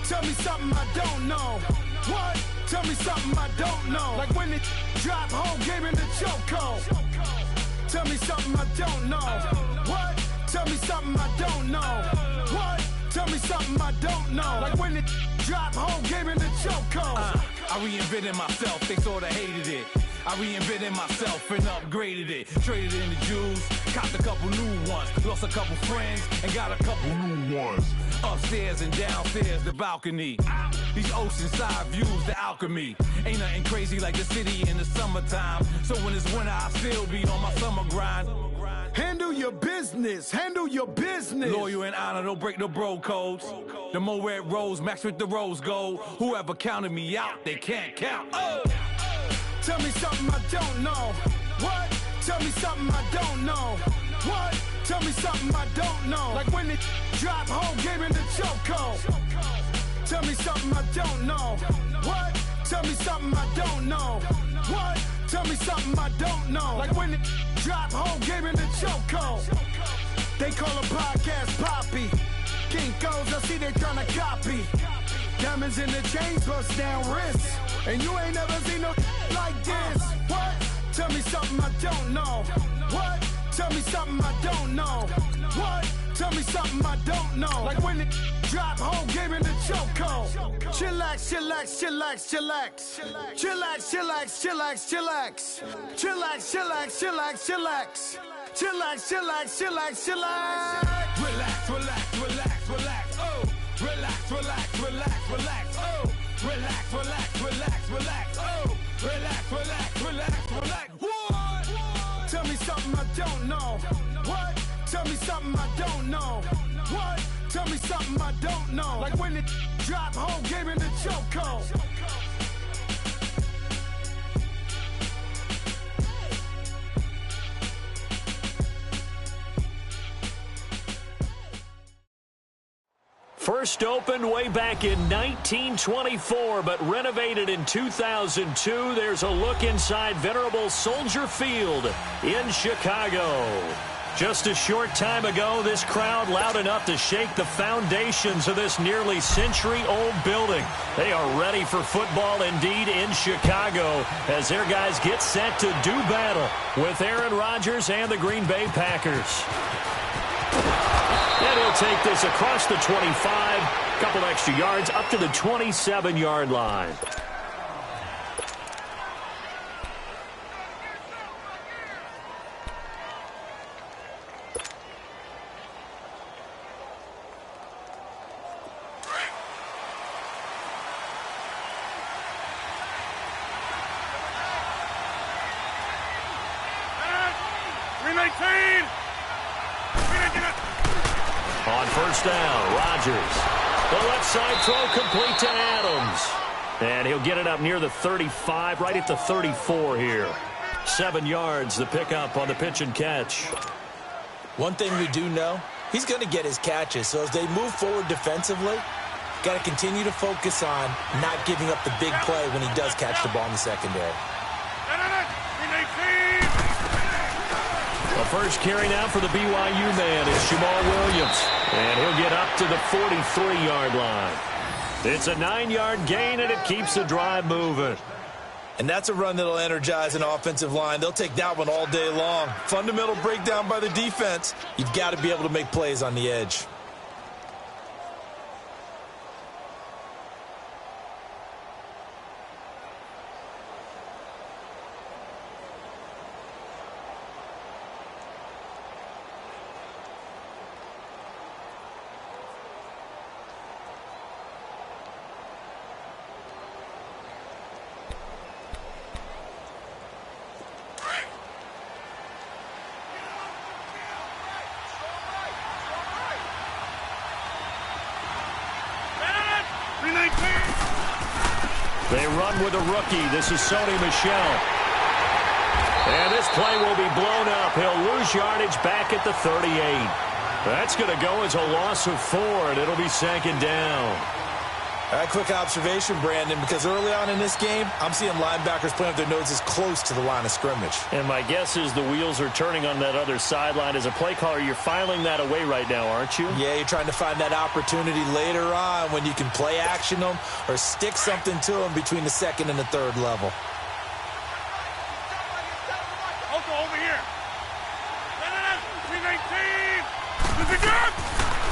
Tell me something I don't know. What? Tell me something I don't know. Like when it drop, whole game in the chokehold. Tell me something I don't know. What? Tell me something I don't know. What? Tell me something I don't know. Like when it drop, whole game in the chokehold. I reinvented myself, they sorta hated it. I reinvented myself and upgraded it. Traded in the Jews, copped a couple new ones. Lost a couple friends and got a couple new ones. Upstairs and downstairs, the balcony. These oceanside views, the alchemy. Ain't nothing crazy like the city in the summertime. So when it's winter, I still be on my summer grind. Handle your business, handle your business. Loyal and honor, don't break the bro codes. The more red rose, match with the rose gold. Whoever counted me out, they can't count. Oh! Tell me something I don't know. What? Tell me something I don't know. What? Tell me something I don't know. Like when it drop, whole game in the chokehold. Tell me something I don't know. What? Tell me something I don't know. What? Tell me something I don't know. Like when it drop, whole game in the chokehold. They call a podcast Poppy. Kinkos, I see they tryna copy. Diamonds in the chains, bust down wrists. And you ain't never seen no like this. What? Tell me something I don't know. What? Tell me something I don't know. What? Tell me something I don't know. Like when it drop, whole game in the chokehold. Chillax, chillax, chillax, chillax. Chillax, chillax, chillax, chillax. Chillax, chillax, chillax, chillax. Chillax, chillax, chillax, chillax. Relax, relax, relax, relax, oh. Relax, relax, relax, relax, oh. Relax, relax, relax, relax, oh. Relax, relax, relax, relax. What? Tell me something I don't know. What? Tell me something I don't know. What? Tell me something I don't know. Like when it drop, whole game in the chokehold. First opened way back in 1924, but renovated in 2002. There's a look inside venerable Soldier Field in Chicago. Just a short time ago, this crowd loud enough to shake the foundations of this nearly century-old building. They are ready for football indeed in Chicago as their guys get set to do battle with Aaron Rodgers and the Green Bay Packers. And he'll take this across the 25, couple extra yards up to the 27-yard line. On first down, Rodgers. The left side throw complete to Adams. And he'll get it up near the 35, right at the 34 here. 7 yards, the pickup on the pitch and catch. One thing we do know, he's going to get his catches. So as they move forward defensively, got to continue to focus on not giving up the big play when he does catch the ball in the secondary. The first carry now for the BYU man is Jamal Williams. And he'll get up to the 43-yard line. It's a 9-yard gain, and it keeps the drive moving. And that's a run that'll energize an offensive line. They'll take that one all day long. Fundamental breakdown by the defense. You've got to be able to make plays on the edge. They run with a rookie. This is Sony Michel. And this play will be blown up. He'll lose yardage back at the 38. That's going to go as a loss of 4, and it'll be second down. Quick observation, Brandon, because early on in this game, I'm seeing linebackers playing with their noses close to the line of scrimmage. And my guess is the wheels are turning on that other sideline. As a play caller, you're filing that away right now, aren't you? Yeah, you're trying to find that opportunity later on when you can play action them or stick something to them between the second and the third level. Over here.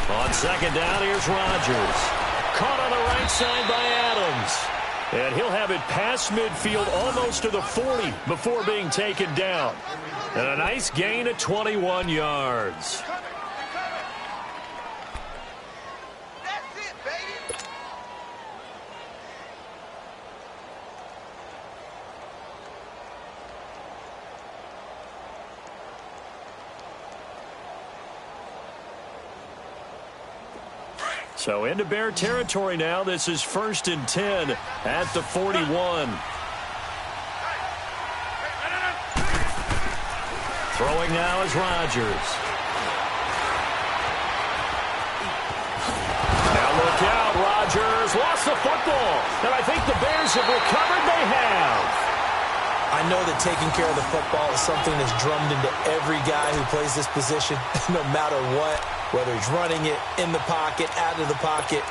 On second down, here's Rodgers. Caught on the right side by Adams. And he'll have it past midfield almost to the 40 before being taken down. And a nice gain of 21 yards. That's it, baby. So into Bear territory now. This is 1st and 10 at the 41. Throwing now is Rodgers. Now look out. Rodgers lost the football. And I think the Bears have recovered. They have. I know that taking care of the football is something that's drummed into every guy who plays this position, no matter what, whether he's running it, in the pocket, out of the pocket.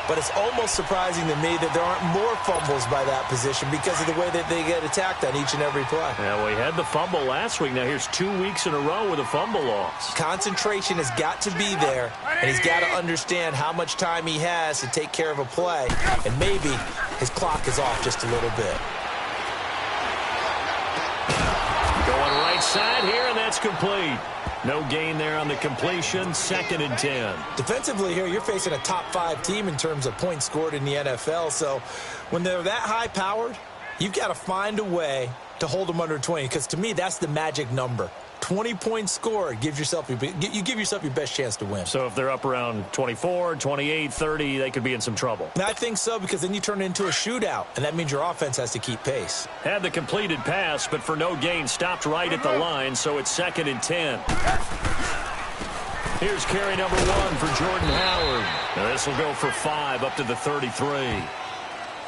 But it's almost surprising to me that there aren't more fumbles by that position because of the way that they get attacked on each and every play. Yeah, we had the fumble last week. Now here's 2 weeks in a row with a fumble loss. Concentration has got to be there, and he's got to understand how much time he has to take care of a play, and maybe his clock is off just a little bit. Going right side here, and that's complete. No gain there on the completion. 2nd and 10. Defensively here, you're facing a top 5 team in terms of points scored in the NFL. So when they're that high-powered, you've got to find a way to hold them under 20. Because to me, that's the magic number. 20 points scored gives yourself you give yourself your best chance to win. So if they're up around 24, 28, 30, they could be in some trouble. And I think so, because then you turn it into a shootout, and that means your offense has to keep pace. Had the completed pass, but for no gain, stopped right at the line, so it's 2nd and 10. Here's carry number 1 for Jordan Howard. Now this will go for 5 up to the 33.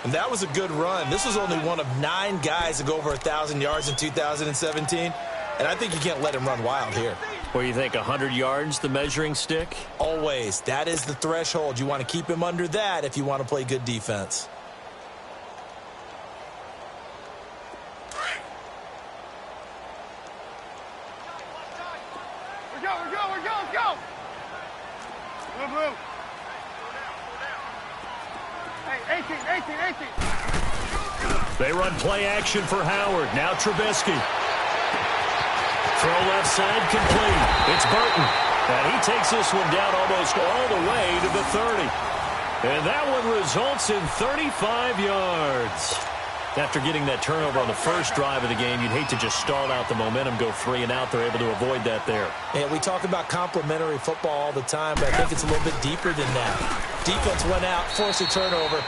And that was a good run. This was only one of 9 guys to go over 1,000 yards in 2017. And I think you can't let him run wild here. What do you think, 100 yards, the measuring stick? Always. That is the threshold. You want to keep him under that if you want to play good defense. We're go. Move. Hey, 18. They run play action for Howard. Now Trubisky. Throw left side complete. It's Burton. And he takes this one down almost all the way to the 30. And that one results in 35 yards. After getting that turnover on the first drive of the game, you'd hate to just stall out the momentum, go 3 and out. They're able to avoid that there. Yeah, we talk about complementary football all the time, but I think it's a little bit deeper than that. Defense went out, forced a turnover,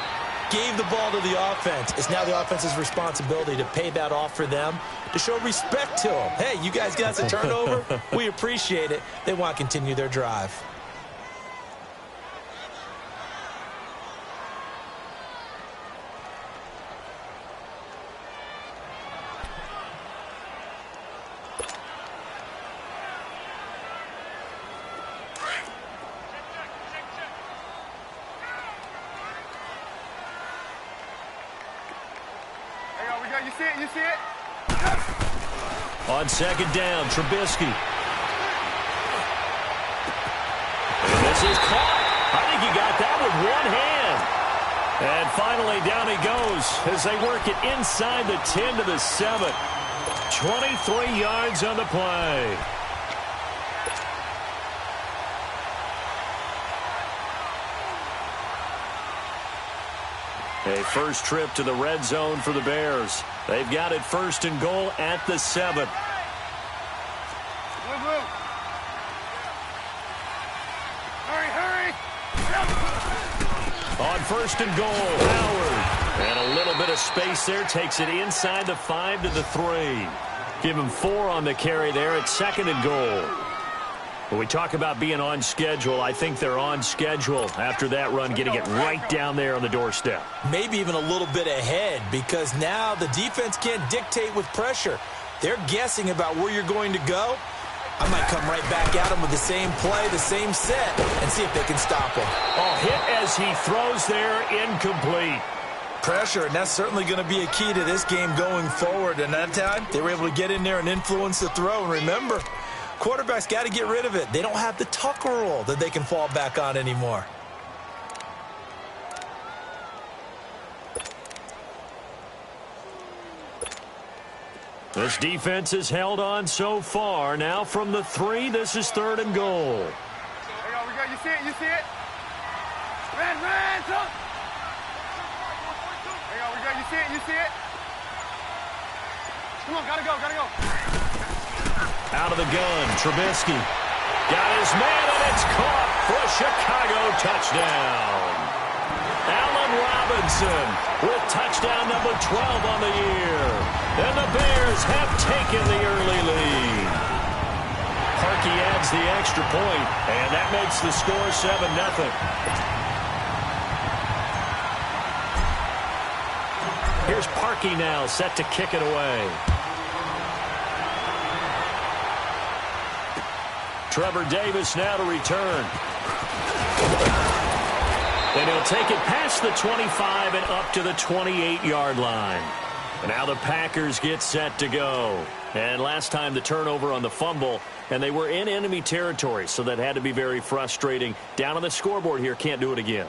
gave the ball to the offense. It's now the offense's responsibility to pay that off for them, to show respect to them. Hey, you guys got the turnover? We appreciate it. They want to continue their drive. You see it? On 2nd down, Trubisky. And this is caught. I think he got that with one hand. And finally, down he goes as they work it inside the 10 to the 7. 23 yards on the play. A first trip to the red zone for the Bears. They've got it 1st and goal at the 7. Hurry. On 1st and goal, Howard. And a little bit of space there. Takes it inside the 5 to the 3. Give him 4 on the carry there at 2nd and goal. When we talk about being on schedule, I think they're on schedule after that run, getting it right down there on the doorstep. Maybe even a little bit ahead, because now the defense can't dictate with pressure. They're guessing about where you're going to go. I might come right back at them with the same play, the same set, and see if they can stop him. Oh, hit as he throws there, incomplete. Pressure, and that's certainly going to be a key to this game going forward. And that time, they were able to get in there and influence the throw. And remember, quarterbacks got to get rid of it. They don't have the Tucker rule that they can fall back on anymore. This defense has held on so far. Now from the 3, this is 3rd and goal. There you go, we go. You see it, you see it? Red, up! There you go, we go. You see it, you see it? Come on, gotta go. Out of the gun, Trubisky. Got his man, and it's caught for a Chicago touchdown. Allen Robinson with touchdown number 12 on the year. And the Bears have taken the early lead. Parkey adds the extra point, and that makes the score 7-0. Here's Parkey now, set to kick it away. Trevor Davis now to return. And he'll take it past the 25 and up to the 28-yard line. And now the Packers get set to go. And last time the turnover on the fumble, and they were in enemy territory, so that had to be very frustrating. Down on the scoreboard here, can't do it again.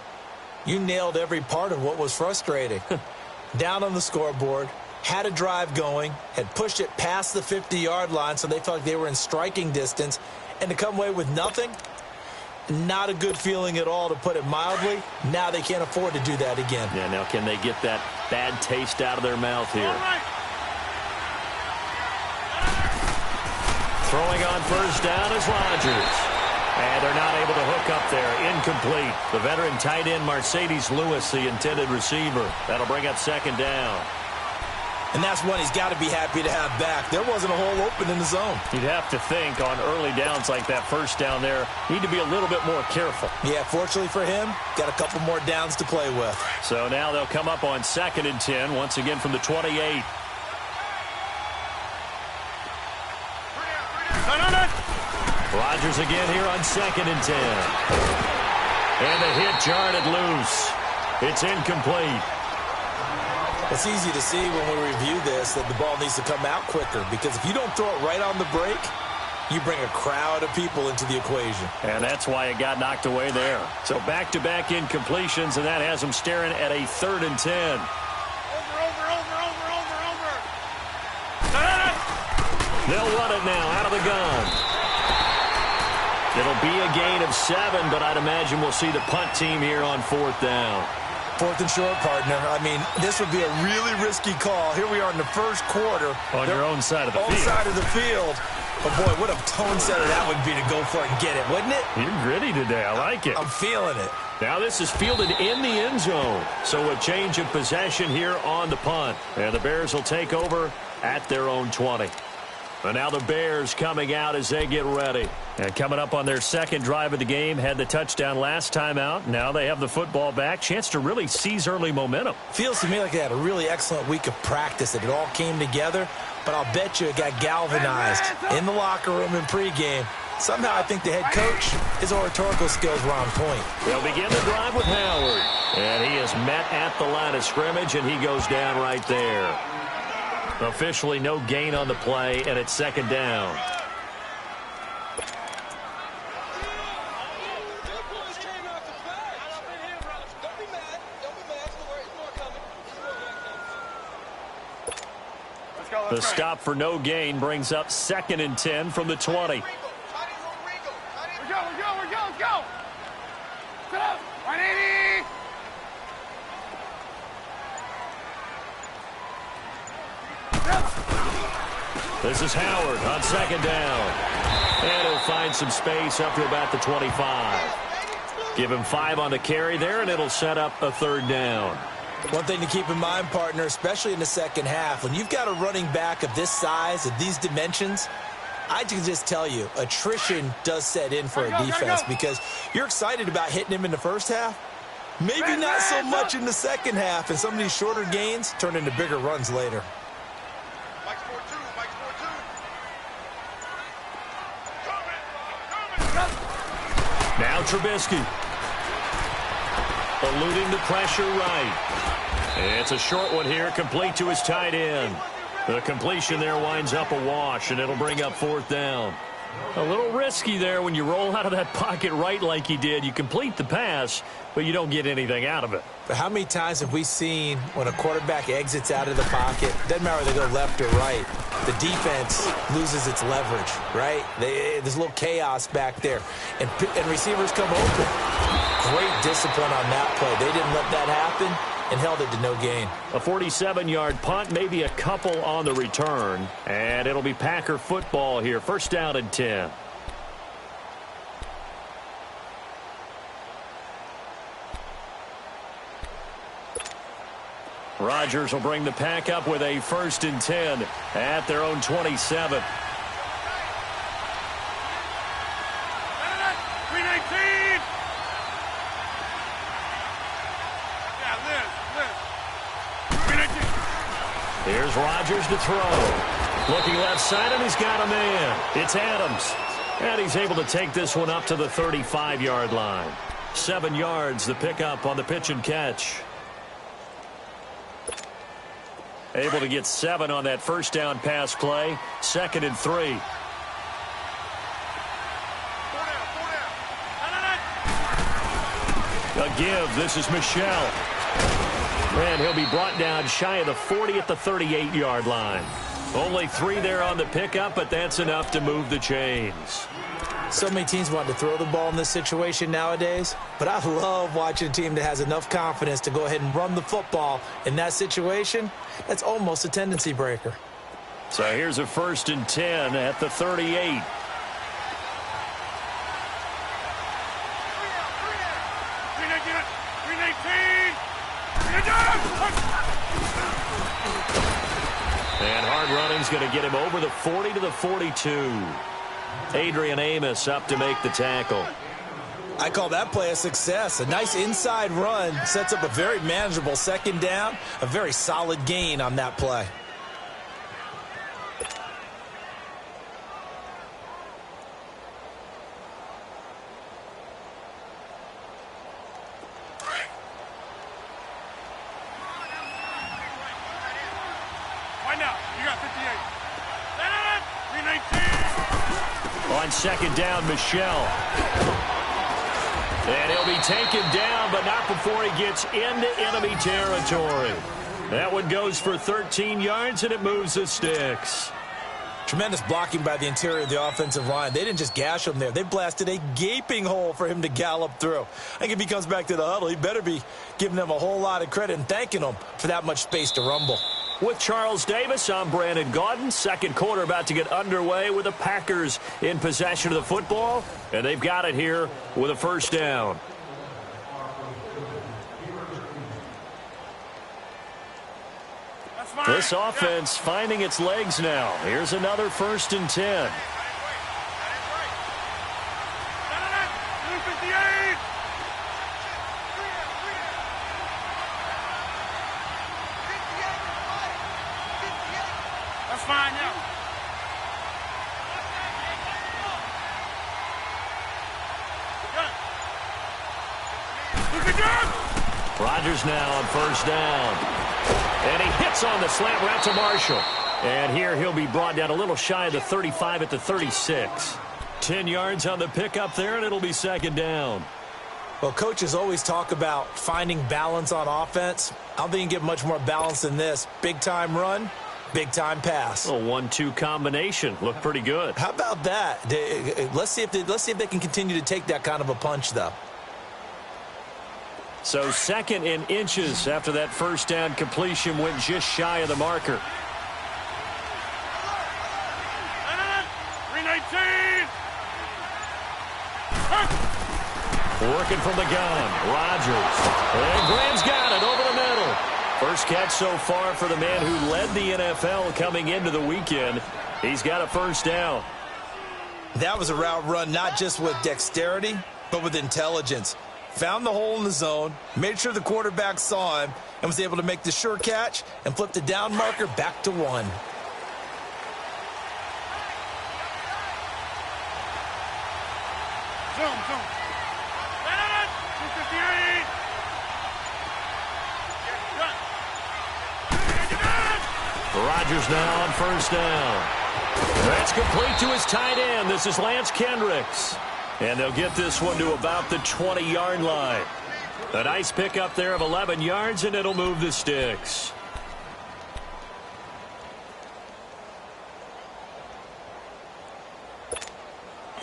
You nailed every part of what was frustrating. Down on the scoreboard, had a drive going, had pushed it past the 50-yard line, so they felt like they were in striking distance, and to come away with nothing, not a good feeling at all, to put it mildly. Now they can't afford to do that again. Yeah, now can they get that bad taste out of their mouth here? Throwing on first down is Rodgers. And they're not able to hook up there. Incomplete. The veteran tight end Mercedes Lewis, the intended receiver. That'll bring up 2nd down. And that's one he's got to be happy to have back. There wasn't a hole open in the zone. You'd have to think on early downs like that first down there, need to be a little bit more careful. Yeah, fortunately for him, got a couple more downs to play with. So now they'll come up on 2nd and 10, once again from the 28. Rodgers again here on 2nd and 10. And the hit jarred it loose. It's incomplete. It's easy to see when we review this that the ball needs to come out quicker, because if you don't throw it right on the break, you bring a crowd of people into the equation. And that's why it got knocked away there. So back-to-back incompletions, and that has them staring at a 3rd and 10. Over. They'll run it now out of the gun. It'll be a gain of 7, but I'd imagine we'll see the punt team here on 4th down. 4th and short, partner. I mean, this would be a really risky call. Here we are in the first quarter. On your own side of the field. Own side of the field. But, boy, what a tone setter that would be to go for it and get it, wouldn't it? You're gritty today. I like it. I'm feeling it. Now this is fielded in the end zone. So a change of possession here on the punt. And the Bears will take over at their own 20. And now the Bears coming out as they get ready. And coming up on their 2nd drive of the game, had the touchdown last time out. Now they have the football back. Chance to really seize early momentum. Feels to me like they had a really excellent week of practice, that it all came together. But I'll bet you it got galvanized in the locker room in pregame. Somehow I think the head coach, his oratorical skills were on point. They'll begin the drive with Howard. And he is met at the line of scrimmage, and he goes down right there. Officially no gain on the play, and it's 2nd down. The stop for no gain brings up 2nd and 10 from the 20. We go. Let's go. Sit up. 180. This is Howard on 2nd down. And he'll find some space up to about the 25. Give him 5 on the carry there, and it'll set up a 3rd down. One thing to keep in mind, partner, especially in the second half, when you've got a running back of this size, of these dimensions, I can just tell you, attrition does set in for a defense because you're excited about hitting him in the first half. Maybe not so much in the second half, and some of these shorter gains turn into bigger runs later. Now Trubisky. Eluding the pressure right. It's a short one here, complete to his tight end. The completion there winds up a wash, and it'll bring up 4th down. A little risky there when you roll out of that pocket right like he did. You complete the pass, but you don't get anything out of it. But how many times have we seen when a quarterback exits out of the pocket, doesn't matter whether they go left or right, the defense loses its leverage, right? There's a little chaos back there, and receivers come open. Great discipline on that play. They didn't let that happen and held it to no gain. A 47-yard punt, maybe a couple on the return, and it'll be Packer football here. 1st down and 10. Rodgers will bring the Pack up with a 1st and 10 at their own 27. Here's Rodgers to throw. Looking left side, and he's got a man. It's Adams. And he's able to take this one up to the 35-yard line. 7 yards, the pickup on the pitch and catch. Able to get 7 on that 1st down pass play. 2nd and 3. A give. This is Michel. And he'll be brought down shy of the 40 at the 38-yard line. Only 3 there on the pickup, but that's enough to move the chains. So many teams want to throw the ball in this situation nowadays, but I love watching a team that has enough confidence to go ahead and run the football in that situation. That's almost a tendency breaker. So here's a 1st and 10 at the 38. And hard running's going to get him over the 40 to the 42. Adrian Amos up to make the tackle. I call that play a success. A nice inside run sets up a very manageable 2nd down. A very solid gain on that play. On 2nd down, Michel. And he'll be taken down, but not before he gets into enemy territory. That one goes for 13 yards, and it moves the sticks. Tremendous blocking by the interior of the offensive line. They didn't just gash him there. They blasted a gaping hole for him to gallop through. I think if he comes back to the huddle, he better be giving them a whole lot of credit and thanking them for that much space to rumble. With Charles Davis, I'm Brandon Gaudin. 2nd quarter about to get underway with the Packers in possession of the football. And they've got it here with a 1st down. This offense finding its legs now. Here's another 1st and 10. Rodgers now on 1st down. And he hits on the slant route to Marshall. And here he'll be brought down a little shy of the 35 at the 36. 10 yards on the pickup there, and it'll be 2nd down. Well, coaches always talk about finding balance on offense. I don't think you can get much more balance than this. Big-time run, big-time pass. A 1-2 combination. Looked pretty good. How about that? Let's see if they can continue to take that kind of a punch, though. So 2nd in inches after that 1st down completion went just shy of the marker. 319. Working from the gun, Rodgers. And Graham's got it over the middle. First catch so far for the man who led the NFL coming into the weekend. He's got a 1st down. That was a route run not just with dexterity, but with intelligence. Found the hole in the zone, made sure the quarterback saw him, and was able to make the sure catch and flip the down marker back to 1. Rodgers now on first down. That's complete to his tight end. This is Lance Kendricks. And they'll get this one to about the 20-yard line. A nice pickup there of 11 yards, and it'll move the sticks.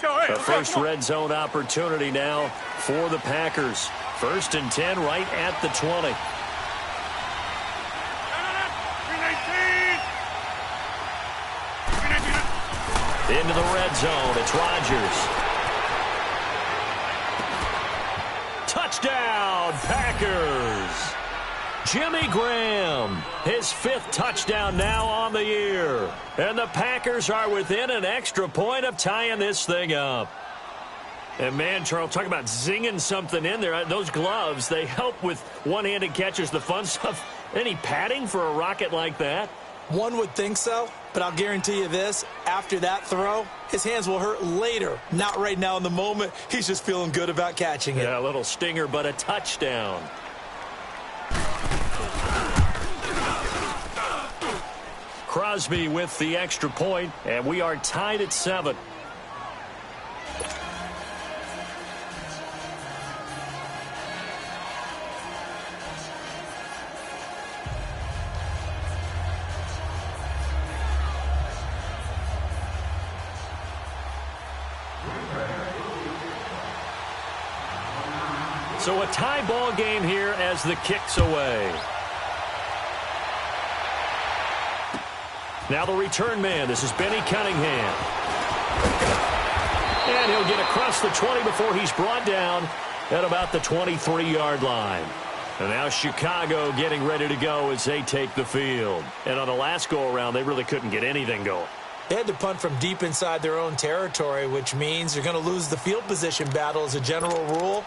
The first red zone opportunity now for the Packers. 1st and 10 right at the 20. Into the red zone. It's Rodgers. Touchdown, Packers. Jimmy Graham, his 5th touchdown now on the year. And the Packers are within an extra point of tying this thing up. And, man, Charles, talk about zinging something in there. Those gloves, they help with one-handed catches, the fun stuff. Any padding for a rocket like that? One would think so, but I'll guarantee you this. After that throw, his hands will hurt later. Not right now in the moment. He's just feeling good about catching it. Yeah, a little stinger, but a touchdown. Crosby with the extra point, and we are tied at 7. So a tie ball game here as the kick's away. Now the return man. This is Benny Cunningham. And he'll get across the 20 before he's brought down at about the 23-yard line. And now Chicago getting ready to go as they take the field. And on the last go-around, they really couldn't get anything going. They had to punt from deep inside their own territory, which means they're going to lose the field position battle as a general rule.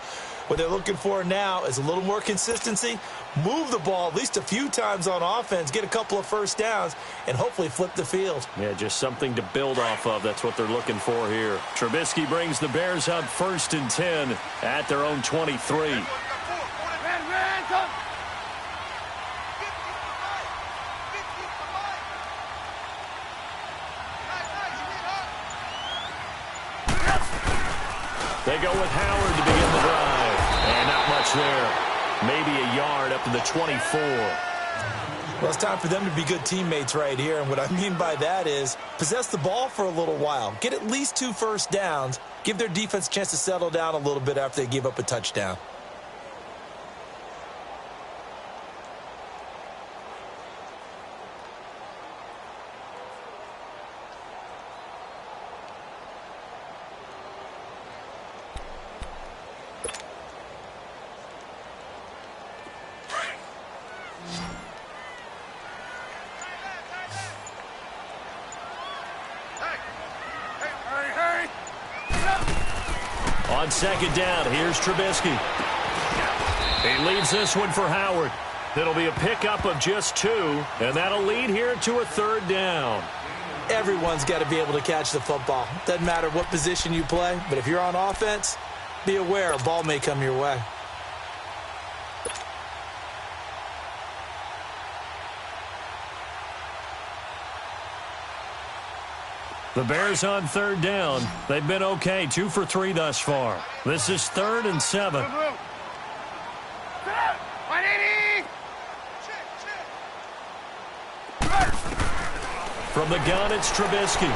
What they're looking for now is a little more consistency, move the ball at least a few times on offense, get a couple of first downs, and hopefully flip the field. Yeah, just something to build off of. That's what they're looking for here. Trubisky brings the Bears up 1st and 10 at their own 23. They go with Howard to begin the drive. And not much there. Maybe a yard up to the 24. Well, it's time for them to be good teammates right here. And what I mean by that is possess the ball for a little while. Get at least 2 first downs. Give their defense a chance to settle down a little bit after they give up a touchdown. On 2nd down, here's Trubisky. He leaves this one for Howard. It'll be a pickup of just 2, and that'll lead here to a 3rd down. Everyone's got to be able to catch the football. Doesn't matter what position you play, but if you're on offense, be aware a ball may come your way. The Bears on 3rd down. They've been okay, 2 for 3 thus far. This is 3rd and 7. From the gun, it's Trubisky.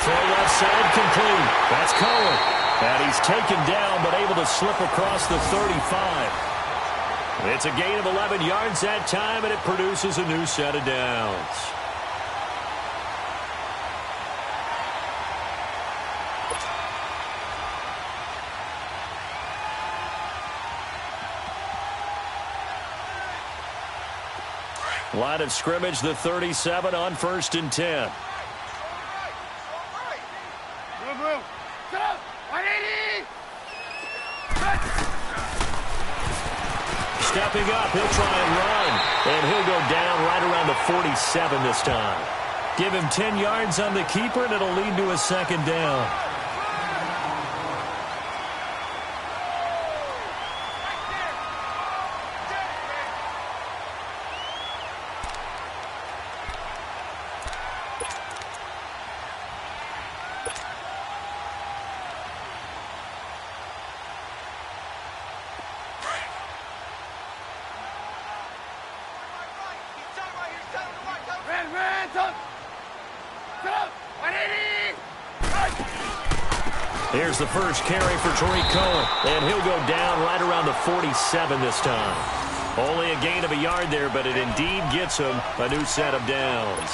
Throw left side complete. That's Cohen. And he's taken down, but able to slip across the 35. It's a gain of 11 yards that time, and it produces a new set of downs. Line of scrimmage, the 37 on 1st and 10. stepping up. He'll try and run. And he'll go down right around the 47 this time. Give him 10 yards on the keeper, and it'll lead to a second down. Here's the first carry for Tariq Cohen, and he'll go down right around the 47 this time. Only a gain of a yard there, but it indeed gets him a new set of downs.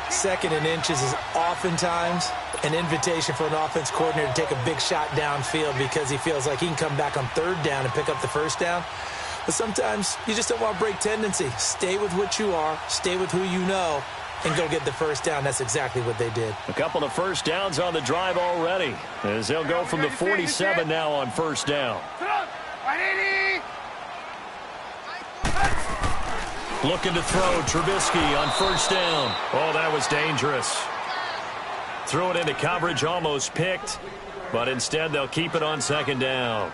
Second and inches is oftentimes an invitation for an offense coordinator to take a big shot downfield because he feels like he can come back on third down and pick up the first down. But sometimes you just don't want to break tendency. Stay with what you are, stay with who you know, and go get the first down. That's exactly what they did. A couple of first downs on the drive already, as they'll go from the 47 now on first down. Looking to throw, Trubisky on first down. Oh, that was dangerous. Threw it into coverage, almost picked, but instead they'll keep it on second down.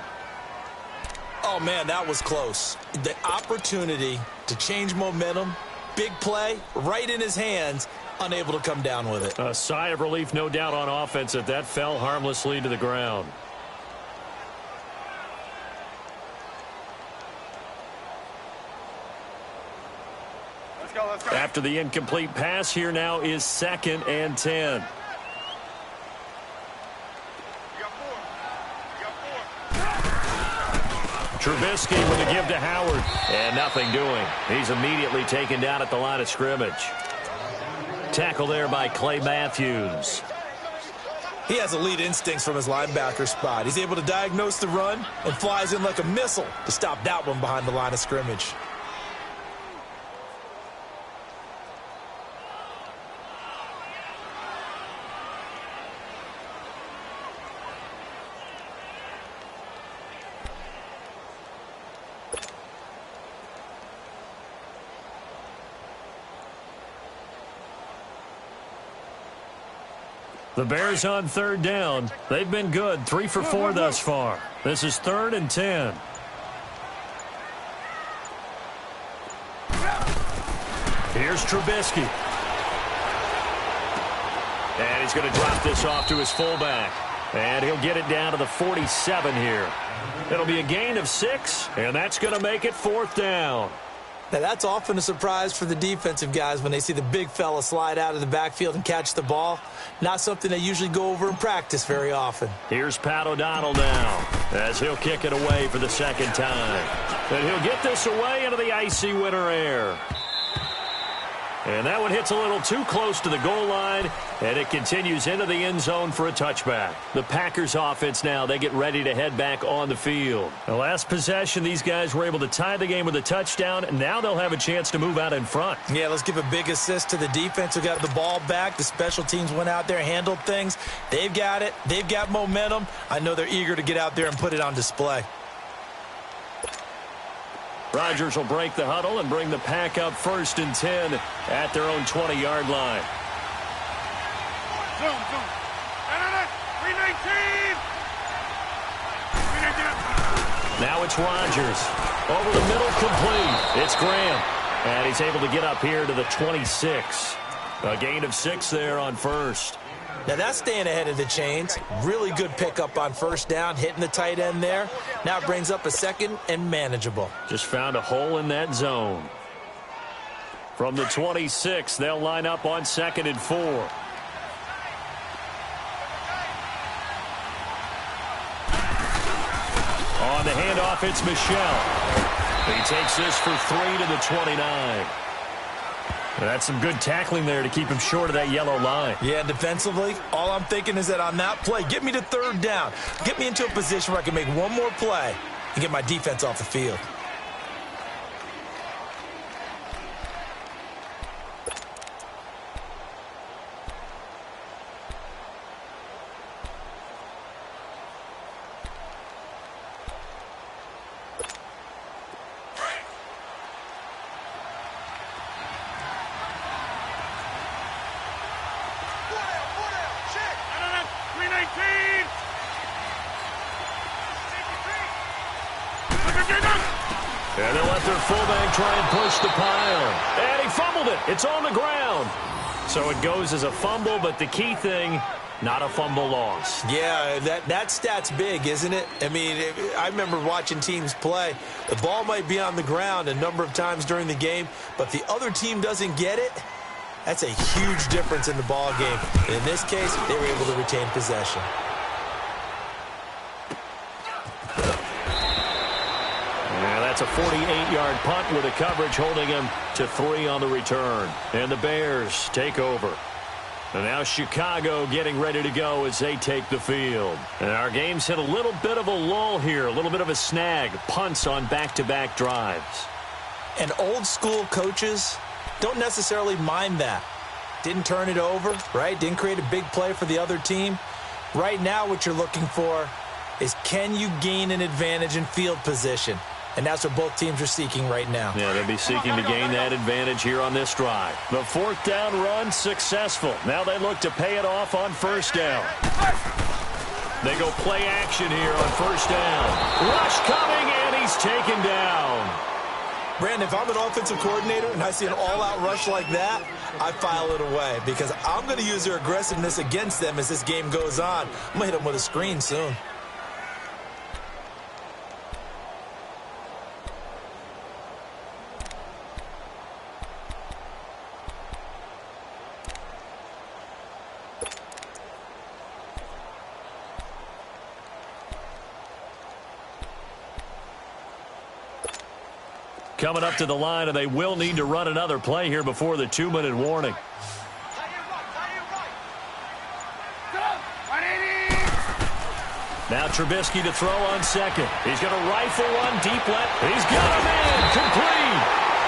Oh, man, that was close. The opportunity to change momentum, big play, right in his hands, unable to come down with it. A sigh of relief, no doubt, on offense that that fell harmlessly to the ground. Let's go. After the incomplete pass, here now is 2nd and 10. Trubisky with a give to Howard, and nothing doing. He's immediately taken down at the line of scrimmage. Tackle there by Clay Matthews. He has elite instincts from his linebacker spot. He's able to diagnose the run and flies in like a missile to stop that one behind the line of scrimmage. The Bears on third down. They've been good, 3 for 4 thus far. This is 3rd and 10. Here's Trubisky. And he's going to drop this off to his fullback. And he'll get it down to the 47 here. It'll be a gain of 6, and that's going to make it 4th down. Now, that's often a surprise for the defensive guys when they see the big fella slide out of the backfield and catch the ball. Not something they usually go over in practice very often. Here's Pat O'Donnell now, as he'll kick it away for the second time. And he'll get this away into the icy winter air. And that one hits a little too close to the goal line, and it continues into the end zone for a touchback. The Packers offense now, they get ready to head back on the field. The last possession, these guys were able to tie the game with a touchdown, and now they'll have a chance to move out in front. Yeah, let's give a big assist to the defense who got the ball back. The special teams went out there, handled things. They've got it. They've got momentum. I know they're eager to get out there and put it on display. Rodgers will break the huddle and bring the pack up 1st and 10 at their own 20-yard line. Zoom. 319. Now it's Rodgers. Over the middle, complete. It's Graham. And he's able to get up here to the 26. A gain of 6 there on first. Now, that's staying ahead of the chains. Really good pickup on first down, hitting the tight end there. Now it brings up a 2nd and manageable. Just found a hole in that zone. From the 26, they'll line up on 2nd and 4. On the handoff, it's Michel. He takes this for 3 to the 29. That's some good tackling there to keep him short of that yellow line. Yeah, defensively, all I'm thinking is that on that play, get me to third down. Get me into a position where I can make one more play and get my defense off the field. They'll let their fullback try and push the pile. And he fumbled it. It's on the ground. So it goes as a fumble, but the key thing, not a fumble loss. Yeah, that stat's big, isn't it? I mean, I remember watching teams play. The ball might be on the ground a number of times during the game, but if the other team doesn't get it, that's a huge difference in the ball game. In this case, they were able to retain possession. Yeah, that's a 48-yard punt with a coverage holding him to 3 on the return. And the Bears take over. And now Chicago getting ready to go as they take the field. And our game's hit a little bit of a lull here, a little bit of a snag. Punts on back-to-back drives. And old-school coaches don't necessarily mind that. Didn't turn it over, right? Didn't create a big play for the other team. Right now what you're looking for is, can you gain an advantage in field position? And that's what both teams are seeking right now. Yeah, they'll be seeking to gain that advantage here on this drive. The 4th down run successful. Now they look to pay it off on 1st down. They go play action here on 1st down. Rush coming, and he's taken down. Brandon, if I'm an offensive coordinator and I see an all-out rush like that, I file it away because I'm going to use their aggressiveness against them as this game goes on. I'm going to hit them with a screen soon. Coming up to the line, and they will need to run another play here before the 2-minute warning. Now Trubisky to throw on 2nd. He's going to rifle one deep left. He's got him in. Complete.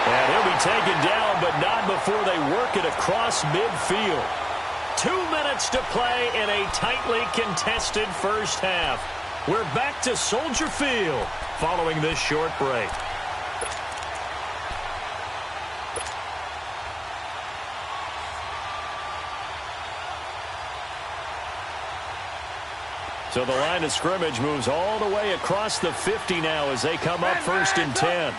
And he'll be taken down, but not before they work it across midfield. 2 minutes to play in a tightly contested first half. We're back to Soldier Field following this short break. So the line of scrimmage moves all the way across the 50 now as they come up 1st and 10.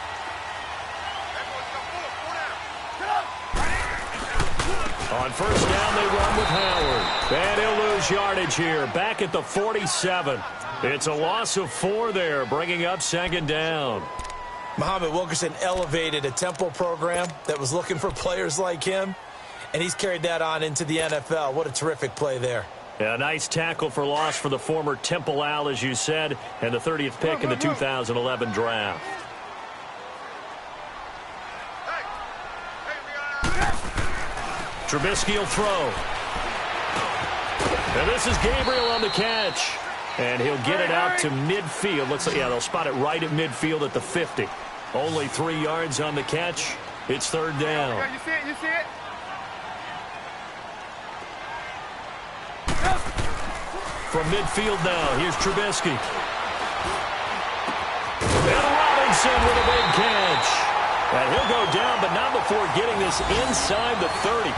On 1st down, they run with Howard. And he'll lose yardage here, back at the 47. It's a loss of 4 there, bringing up 2nd down. Muhammad Wilkerson elevated a tempo program that was looking for players like him, and he's carried that on into the NFL. What a terrific play there. Yeah, a nice tackle for loss for the former Temple Owl, as you said, and the 30th pick in the 2011 draft. Trubisky will throw. And this is Gabriel on the catch. And he'll get it out to midfield. Looks like, yeah, they'll spot it right at midfield at the 50. Only 3 yards on the catch. It's 3rd down. Yeah, you see it, you see it? From midfield now, here's Trubisky. And Robinson with a big catch. And he'll go down, but not before getting this inside the 30.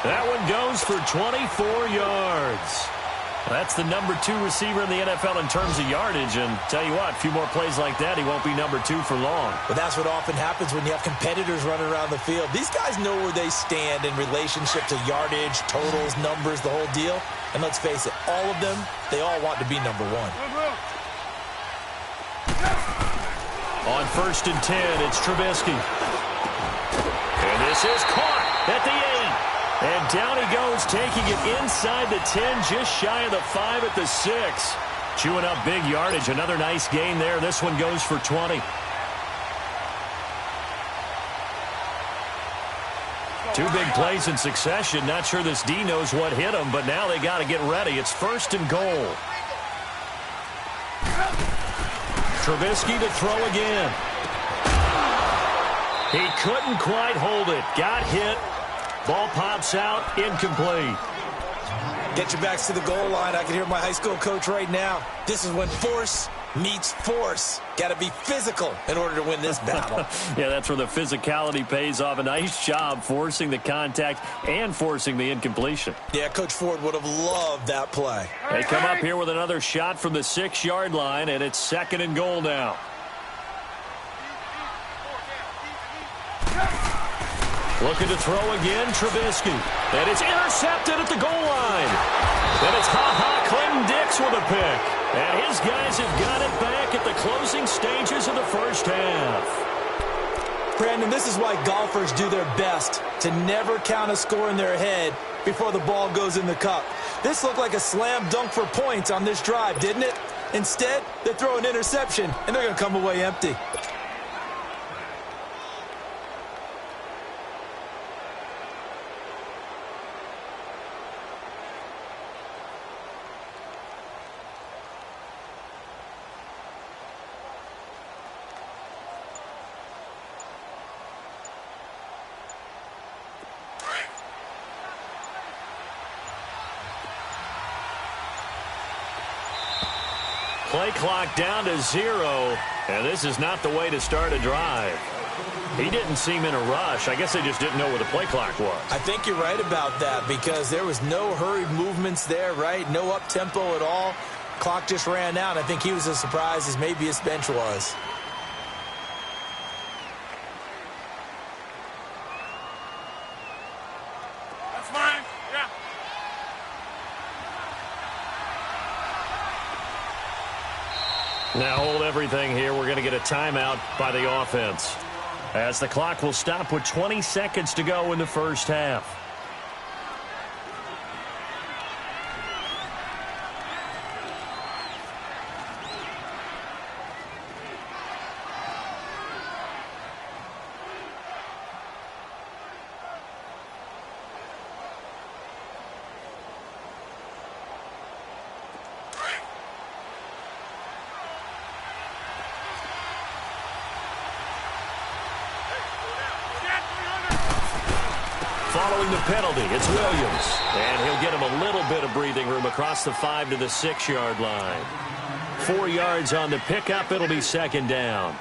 That one goes for 24 yards. That's the number 2 receiver in the NFL in terms of yardage. And tell you what, a few more plays like that, he won't be number 2 for long. But that's what often happens when you have competitors running around the field. These guys know where they stand in relationship to yardage, totals, numbers, the whole deal. And let's face it, all of them, they all want to be number 1. On 1st and 10, it's Trubisky. And this is caught at the 8. And down he goes, taking it inside the 10, just shy of the 5 at the 6. Chewing up big yardage. Another nice gain there. This one goes for 20. 2 big plays in succession. Not sure this D knows what hit him, but now they got to get ready. It's 1st and goal. Trubisky to throw again. He couldn't quite hold it. Got hit. Ball pops out, incomplete. Get your backs to the goal line. I can hear my high school coach right now. This is when force meets force. Got to be physical in order to win this battle. Yeah, that's where the physicality pays off. A nice job forcing the contact and forcing the incompletion. Yeah, Coach Ford would have loved that play. They come up here with another shot from the 6-yard line, and it's 2nd and goal now. Looking to throw again, Trubisky. And it's intercepted at the goal line. And it's Clinton-Dix with a pick. And his guys have got it back at the closing stages of the first half. Brandon, this is why golfers do their best to never count a score in their head before the ball goes in the cup. This looked like a slam dunk for points on this drive, didn't it? Instead, they throw an interception, and they're going to come away empty. Play clock down to 0, and this is not the way to start a drive. He didn't seem in a rush. I guess they just didn't know where the play clock was. I think you're right about that because there was no hurried movements there, right? No up-tempo at all. Clock just ran out. I think he was as surprised as maybe his bench was. That's mine. Yeah. Now hold everything here. We're going to get a timeout by the offense, as the clock will stop with 20 seconds to go in the first half. Following the penalty, it's Williams. And he'll get him a little bit of breathing room across the 5 to the 6-yard line. 4 yards on the pickup. It'll be second down.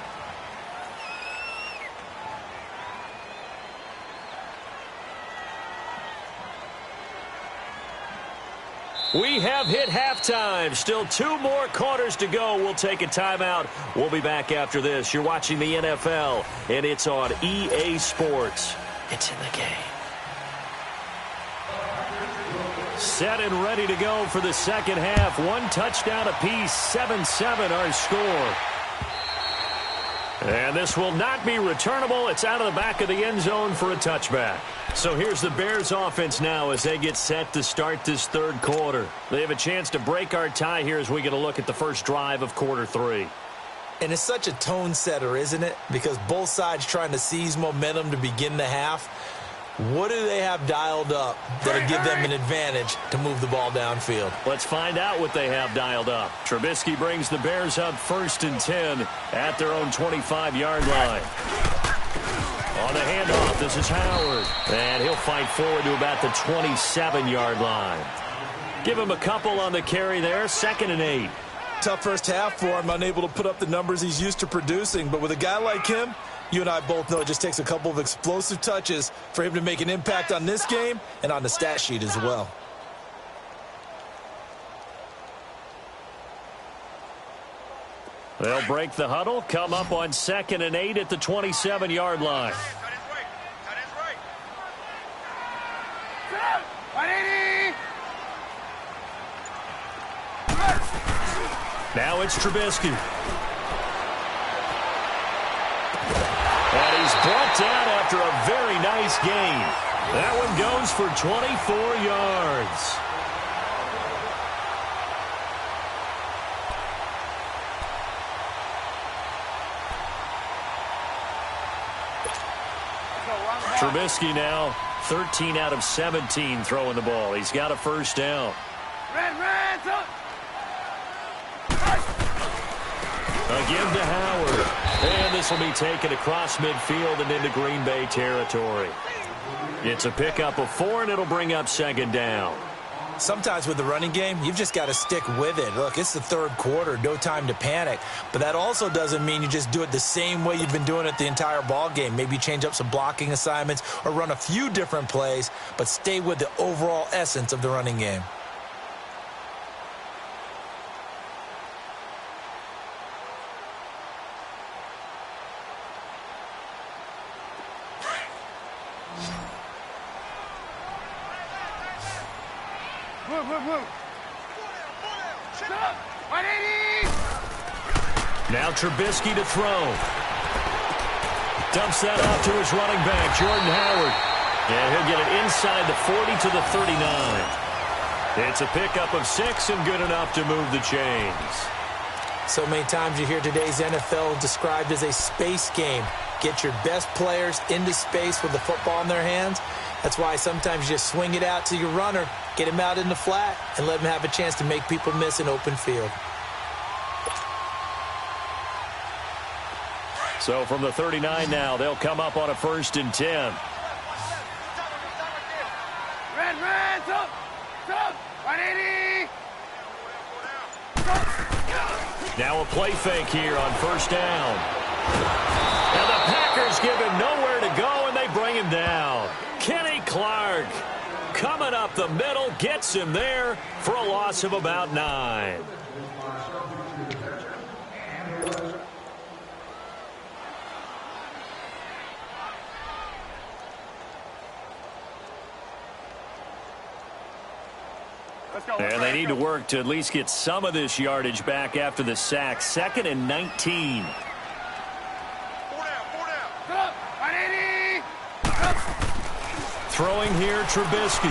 We have hit halftime. Still 2 more quarters to go. We'll take a timeout. We'll be back after this. You're watching the NFL, and it's on EA Sports. It's in the game. Set and ready to go for the second half. 1 touchdown apiece, 7-7 our score. And this will not be returnable. It's out of the back of the end zone for a touchback. So here's the Bears offense now as they get set to start this third quarter. They have a chance to break our tie here as we get a look at the first drive of quarter 3. And it's such a tone setter, isn't it? Because both sides trying to seize momentum to begin the half. What do they have dialed up that'll give them an advantage to move the ball downfield? Let's find out what they have dialed up. Trubisky brings the Bears up 1st and 10 at their own 25-yard line. On the handoff, this is Howard. And he'll fight forward to about the 27-yard line. Give him a couple on the carry there, 2nd and 8. Tough first half for him, unable to put up the numbers he's used to producing. But with a guy like him, you and I both know it just takes a couple of explosive touches for him to make an impact on this game and on the stat sheet as well. They'll break the huddle, come up on 2nd and 8 at the 27-yard line. Now it's Trubisky. And he's brought down after a very nice gain. That one goes for 24 yards. Trubisky now 13 out of 17 throwing the ball. He's got a first down. Again to Howard. And this will be taken across midfield and into Green Bay territory. It's a pickup of 4, and it'll bring up 2nd down. Sometimes with the running game, you've just got to stick with it. Look, it's the third quarter, no time to panic. But that also doesn't mean you just do it the same way you've been doing it the entire ball game. Maybe change up some blocking assignments or run a few different plays, but stay with the overall essence of the running game. Now Trubisky to throw. Dumps that off to his running back, Jordan Howard. And he'll get it inside the 40 to the 39. It's a pickup of 6 and good enough to move the chains. So many times you hear today's NFL described as a space game. Get your best players into space with the football in their hands. That's why sometimes you just swing it out to your runner, get him out in the flat, and let him have a chance to make people miss an open field. So from the 39 now, they'll come up on a 1st and 10. Now a play fake here on 1st down. And the Packers give him nowhere to go, and they bring him down. Kenny Clark coming up the middle, gets him there for a loss of about 9. And they need to work to at least get some of this yardage back after the sack. 2nd and 19. Throwing here, Trubisky.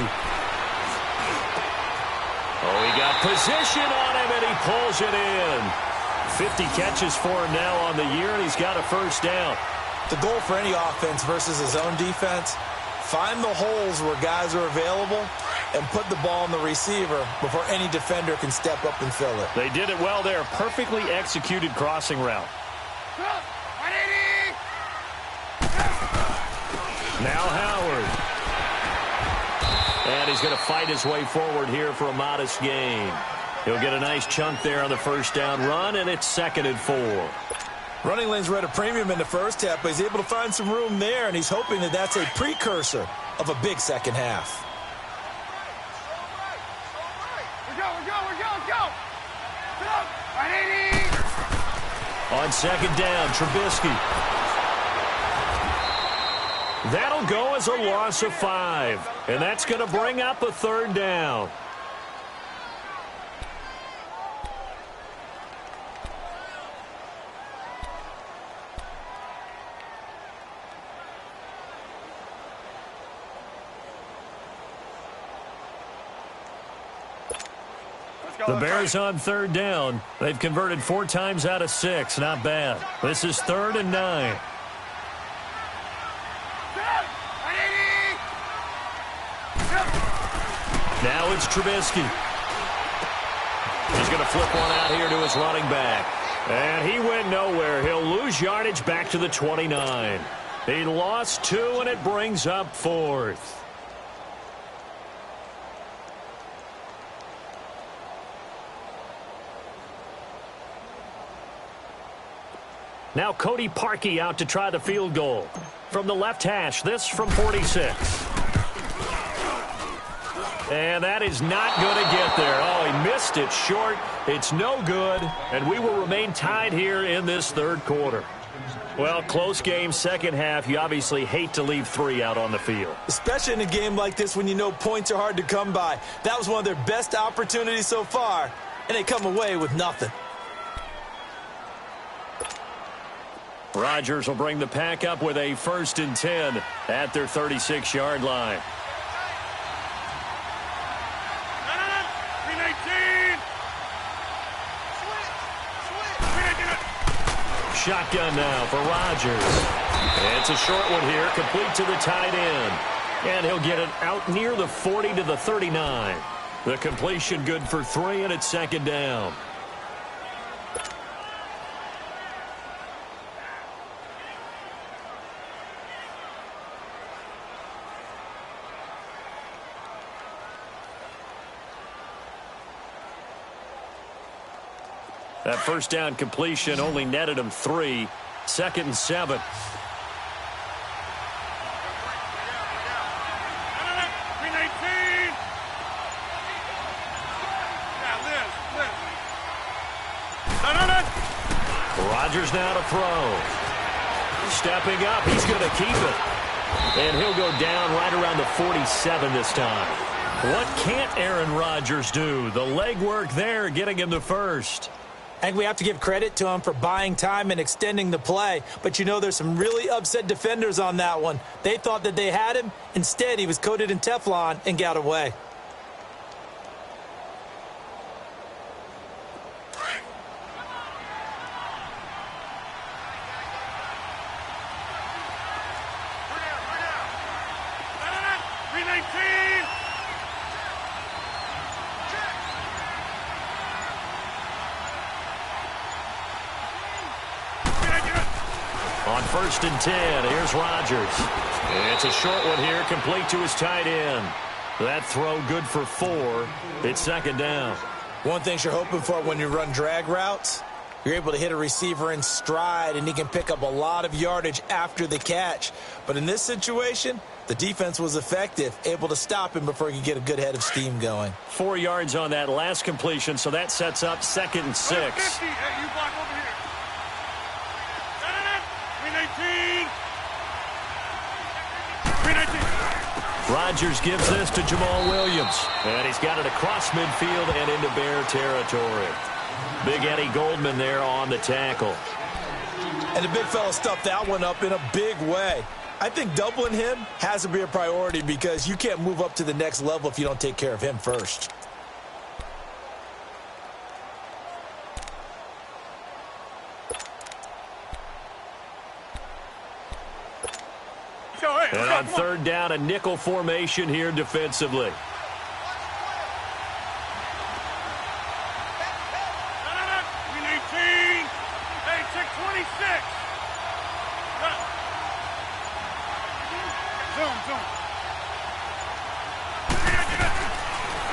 Oh, he got position on him, and he pulls it in. 50 catches for him now on the year, and he's got a 1st down. The goal for any offense versus his own defense, find the holes where guys are available and put the ball on the receiver before any defender can step up and fill it. They did it well there. Perfectly executed crossing route. Now Howard. And he's going to fight his way forward here for a modest gain. He'll get a nice chunk there on the 1st down run, and it's 2nd and 4. Running lanes were at a premium in the first half, but he's able to find some room there, and he's hoping that that's a precursor of a big second half. On 2nd down, Trubisky. That'll go as a loss of 5. And that's going to bring up a 3rd down. The Bears on 3rd down. They've converted 4 times out of 6. Not bad. This is 3rd and 9. Now it's Trubisky. He's going to flip one out here to his running back. And he went nowhere. He'll lose yardage back to the 29. He lost 2, and it brings up 4th. Now Cody Parkey out to try the field goal. From the left hash, this from 46. And that is not going to get there. Oh, he missed it short. It's no good. And we will remain tied here in this 3rd quarter. Well, close game, second half. You obviously hate to leave 3 out on the field. Especially in a game like this when you know points are hard to come by. That was one of their best opportunities so far, and they come away with nothing. Rodgers will bring the pack up with a 1st and 10 at their 36-yard line. Shotgun now for Rodgers. It's a short one here, complete to the tight end. And he'll get it out near the 40 to the 39. The completion good for 3, and it's 2nd down. That 1st down completion only netted him 3. 2nd and 7. Rodgers now to throw. Stepping up, he's going to keep it. And he'll go down right around the 47 this time. What can't Aaron Rodgers do? The legwork there getting him the first. I think we have to give credit to him for buying time and extending the play. But, you know, there's some really upset defenders on that one. They thought that they had him. Instead, he was coated in Teflon and got away. On 1st and 10, here's Rodgers. It's a short one here, complete to his tight end. That throw good for 4. It's 2nd down. One thing you're hoping for when you run drag routes, you're able to hit a receiver in stride, and he can pick up a lot of yardage after the catch. But in this situation, the defense was effective, able to stop him before he could get a good head of steam going. 4 yards on that last completion, so that sets up 2nd and 6. Hey, you block over here. Rodgers gives this to Jamal Williams. And he's got it across midfield and into Bear territory. Big Eddie Goldman there on the tackle. And the big fella stuffed that one up in a big way. I think doubling him has to be a priority because you can't move up to the next level if you don't take care of him first. And on 3rd down, a nickel formation here defensively.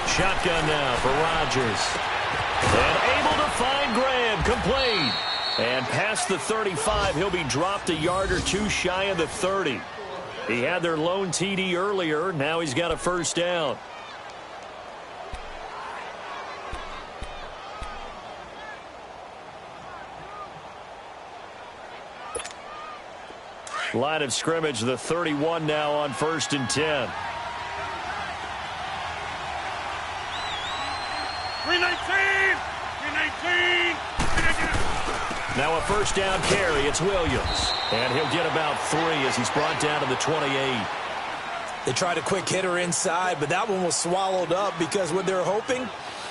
Shotgun now for Rodgers. And able to find Graham, complete. And past the 35, he'll be dropped a yard or two shy of the 30. He had their lone TD earlier. Now he's got a 1st down. Line of scrimmage, the 31 now on 1st and 10. 319! Now a 1st down carry. It's Williams. And he'll get about 3 as he's brought down to the 28. They tried a quick hitter inside, but that one was swallowed up because what they're hoping,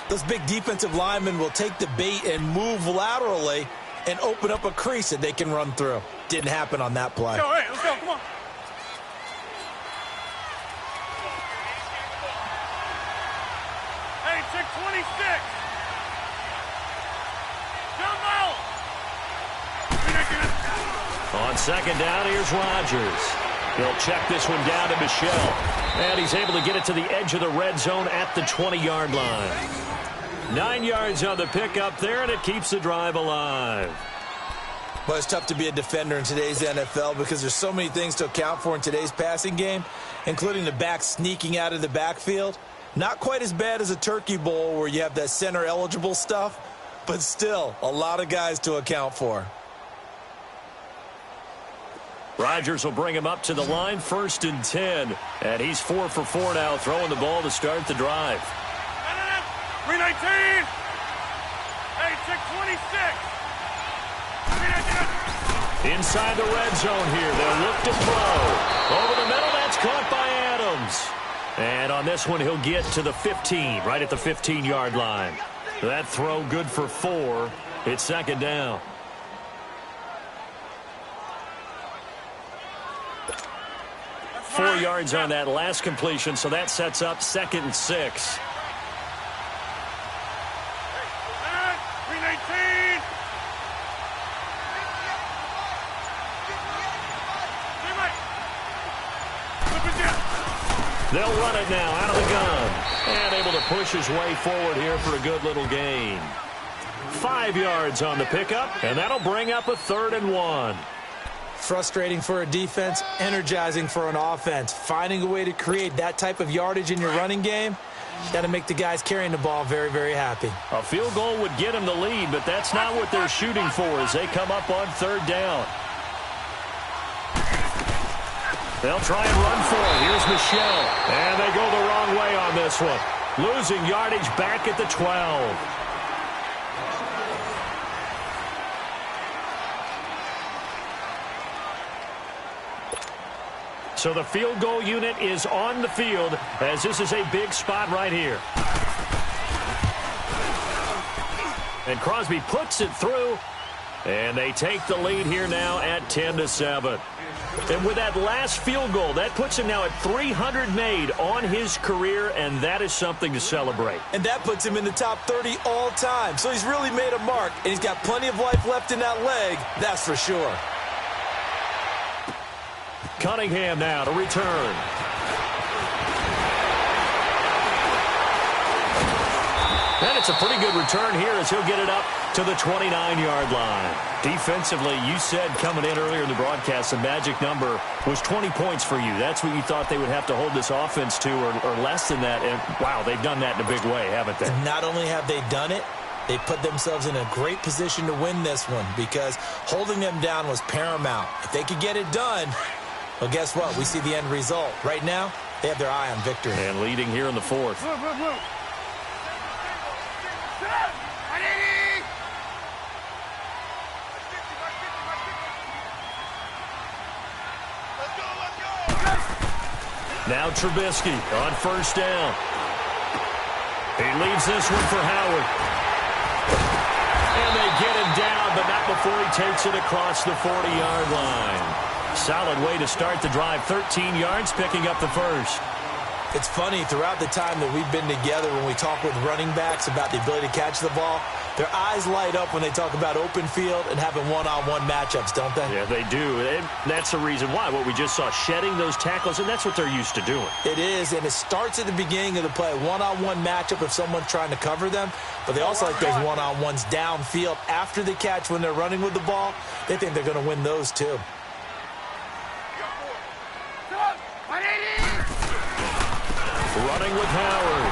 those big defensive linemen will take the bait and move laterally and open up a crease that they can run through. Didn't happen on that play. Let's go, let's go, come on. Hey, check 26. Jump out. On 2nd down, here's Rodgers. He'll check this one down to Michel. And he's able to get it to the edge of the red zone at the 20-yard line. 9 yards on the pickup there, and it keeps the drive alive. Well, it's tough to be a defender in today's NFL because there's so many things to account for in today's passing game, including the back sneaking out of the backfield. Not quite as bad as a turkey bowl where you have that center-eligible stuff, but still a lot of guys to account for. Rodgers will bring him up to the line, 1st and 10. And he's 4 for 4 now, throwing the ball to start the drive. 319! Hey, check 26! Inside the red zone here, they'll look to throw. Over the middle, that's caught by Adams. And on this one, he'll get to the 15, right at the 15-yard line. That throw good for 4. It's 2nd down. That's 4 yards on that last completion, so that sets up 2nd and 6. 319! They'll run it now out of the gun. And able to push his way forward here for a good little gain. 5 yards on the pickup, and that'll bring up a 3rd and 1. Frustrating for a defense, energizing for an offense. Finding a way to create that type of yardage in your running game, got to make the guys carrying the ball very, very happy. A field goal would get them the lead, but that's not what they're shooting for as they come up on 3rd down. They'll try and run for it. Here's Michel. And they go the wrong way on this one. Losing yardage back at the 12. So the field goal unit is on the field as this is a big spot right here. And Crosby puts it through. And they take the lead here now at 10-7. And with that last field goal, that puts him now at 300 made on his career, and that is something to celebrate. And that puts him in the top 30 all time. So he's really made a mark, and he's got plenty of life left in that leg, that's for sure. Cunningham now to return. And it's a pretty good return here as he'll get it up to the 29-yard line. Defensively, you said coming in earlier in the broadcast, the magic number was 20 points for you. That's what you thought they would have to hold this offense to or less than that. And, wow, they've done that in a big way, haven't they? And not only have they done it, they put themselves in a great position to win this one because holding them down was paramount. If they could get it done, well, guess what? We see the end result. Right now, they have their eye on victory. And leading here in the fourth. Now Trubisky on first down. He leaves this one for Howard. And they get him down, but not before he takes it across the 40-yard line. Solid way to start the drive. 13 yards, picking up the first. It's funny, throughout the time that we've been together, when we talk with running backs about the ability to catch the ball, their eyes light up when they talk about open field and having one-on-one matchups, don't they? Yeah, they do. And that's the reason why. What we just saw, shedding those tackles, and that's what they're used to doing. It is, and it starts at the beginning of the play. One-on-one matchup if someone's trying to cover them, but they also like those one-on-ones downfield after the catch when they're running with the ball. They think they're going to win those too. Running with Howard.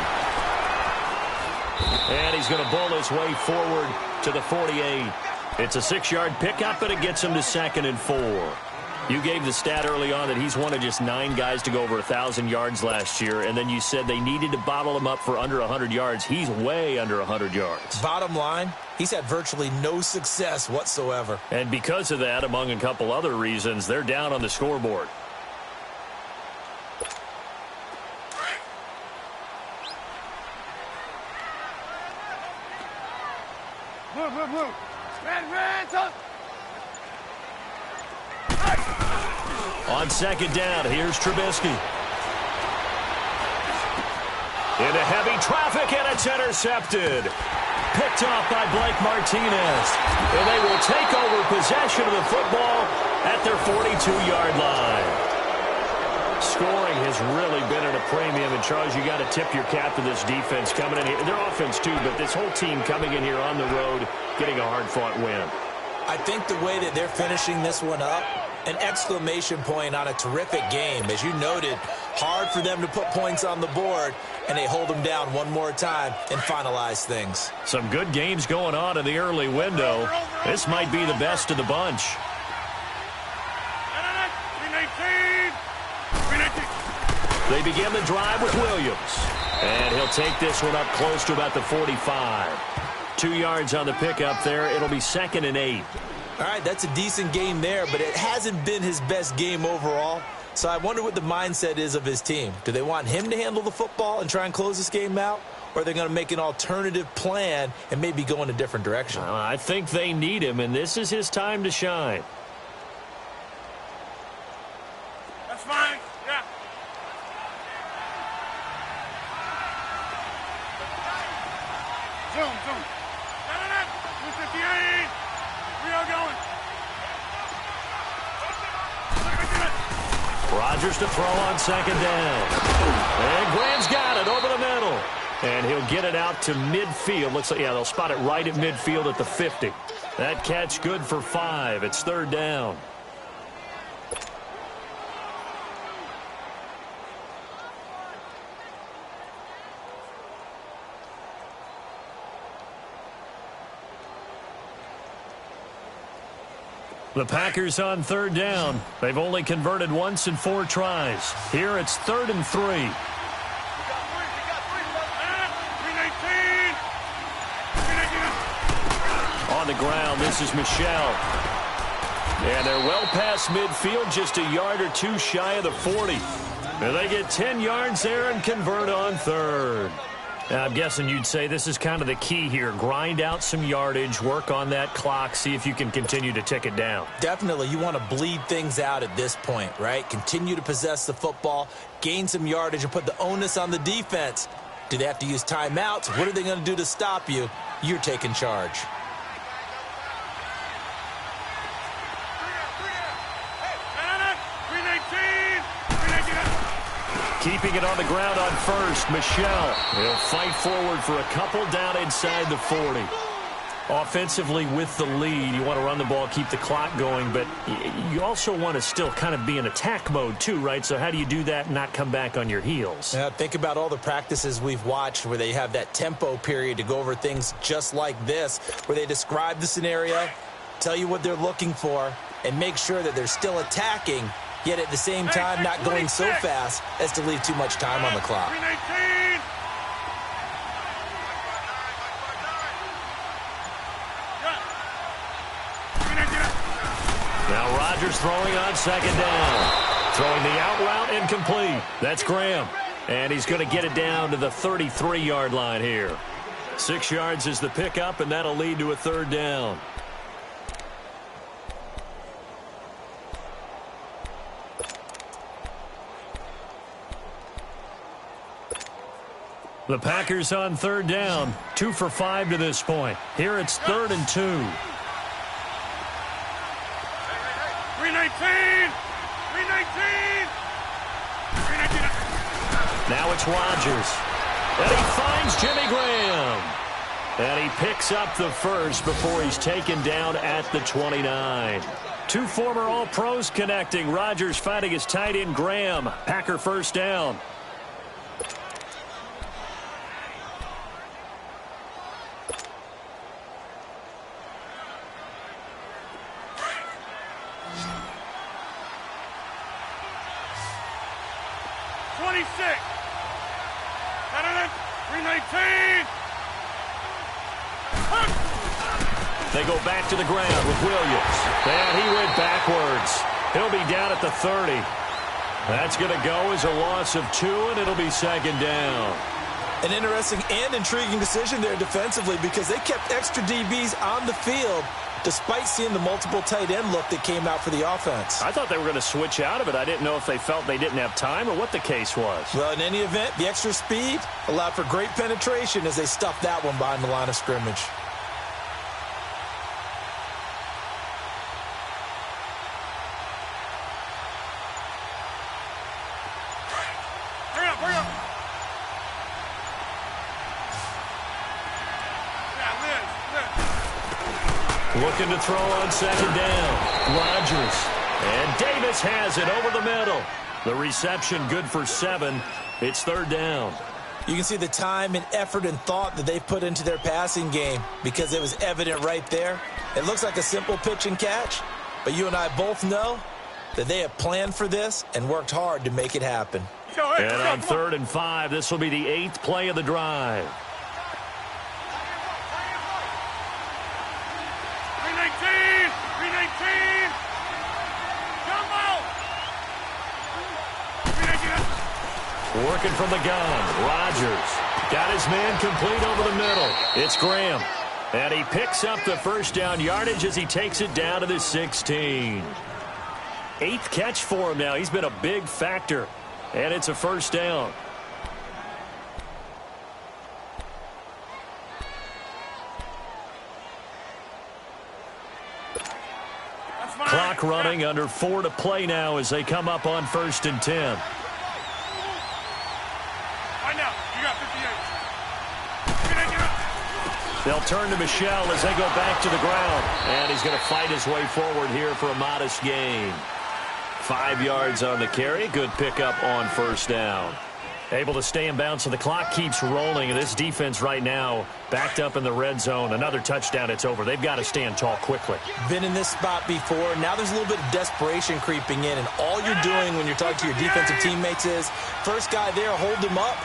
And he's going to bowl his way forward to the 48. It's a 6-yard pickup, but it gets him to 2nd and 4. You gave the stat early on that he's one of just 9 guys to go over 1,000 yards last year, and then you said they needed to bottle him up for under 100 yards. He's way under 100 yards. Bottom line, he's had virtually no success whatsoever. And because of that, among a couple other reasons, they're down on the scoreboard. On second down, here's Trubisky. Into heavy traffic, and it's intercepted. Picked off by Blake Martinez. And they will take over possession of the football at their 42-yard line. Scoring has really been at a premium. And, Charles, you got to tip your cap to this defense coming in here. Their offense, too, but this whole team coming in here on the road, getting a hard-fought win. I think the way that they're finishing this one up, an exclamation point on a terrific game. As you noted, hard for them to put points on the board, and they hold them down one more time and finalize things. Some good games going on in the early window. This might be the best of the bunch. They begin the drive with Williams. And he'll take this one up close to about the 45. 2 yards on the pickup there. It'll be 2nd and 8. All right, that's a decent game there, but it hasn't been his best game overall. So I wonder what the mindset is of his team. Do they want him to handle the football and try and close this game out? Or are they going to make an alternative plan and maybe go in a different direction? I think they need him, and this is his time to shine. That's fine. Yeah. Zoom. 258. We are going. Rodgers to throw on second down. And Graham's got it over the middle. And he'll get it out to midfield. Looks like, yeah, they'll spot it right at midfield at the 50. That catch good for 5. It's 3rd down. The Packers on third down. They've only converted once in 4 tries. Here it's 3rd and 3. On the ground, this is Michel. And they're well past midfield, just a yard or 2 shy of the 40. And they get 10 yards there and convert on 3rd. Now, I'm guessing you'd say this is kind of the key here. Grind out some yardage, work on that clock, see if you can continue to tick it down. Definitely. You want to bleed things out at this point, right? Continue to possess the football, gain some yardage, and put the onus on the defense. Do they have to use timeouts? What are they going to do to stop you? You're taking charge. Keeping it on the ground on first, Michel. He'll fight forward for a couple down inside the 40. Offensively with the lead, you want to run the ball, keep the clock going, but you also want to still kind of be in attack mode too, right? So how do you do that and not come back on your heels? Yeah, think about all the practices we've watched where they have that tempo period to go over things just like this, where they describe the scenario, tell you what they're looking for, and make sure that they're still attacking, yet at the same time not going so fast as to leave too much time on the clock. Now Rodgers throwing on 2nd down. Throwing the out route incomplete. That's Graham. And he's going to get it down to the 33-yard line here. 6 yards is the pickup, and that'll lead to a 3rd down. The Packers on 3rd down. 2 for 5 to this point. Here it's 3rd and 2. 319! Now it's Rodgers. And he finds Jimmy Graham. And he picks up the first before he's taken down at the 29. 2 former All-Pros connecting. Rodgers fighting his tight end Graham. Packer 1st down. They go back to the ground with Williams. And he went backwards. He'll be down at the 30. That's going to go as a loss of 2, and it'll be 2nd down. An interesting and intriguing decision there defensively because they kept extra DBs on the field despite seeing the multiple tight end look that came out for the offense. I thought they were going to switch out of it. I didn't know if they felt they didn't have time or what the case was. Well, in any event, the extra speed allowed for great penetration as they stuffed that one behind the line of scrimmage. Looking to throw on 2nd down. Rodgers. And Davis has it over the middle. The reception good for 7. It's 3rd down. You can see the time and effort and thought that they've put into their passing game because it was evident right there. It looks like a simple pitch and catch, but you and I both know that they have planned for this and worked hard to make it happen. And on 3rd and 5, this will be the 8th play of the drive. 319! Come out! Working from the gun. Rodgers got his man complete over the middle. It's Graham. And he picks up the 1st down yardage as he takes it down to the 16. 8th catch for him now. He's been a big factor. And it's a 1st down. Clock running, under 4 to play now as they come up on 1st and 10. Right now, you got 58. They'll turn to Michel as they go back to the ground. And he's going to fight his way forward here for a modest gain. 5 yards on the carry. Good pickup on 1st down. Able to stay in bounds, so the clock keeps rolling. And this defense right now backed up in the red zone. Another touchdown, it's over. They've got to stand tall quickly. Been in this spot before. Now there's a little bit of desperation creeping in, and all you're doing when you're talking to your defensive teammates is, first guy there, hold him up.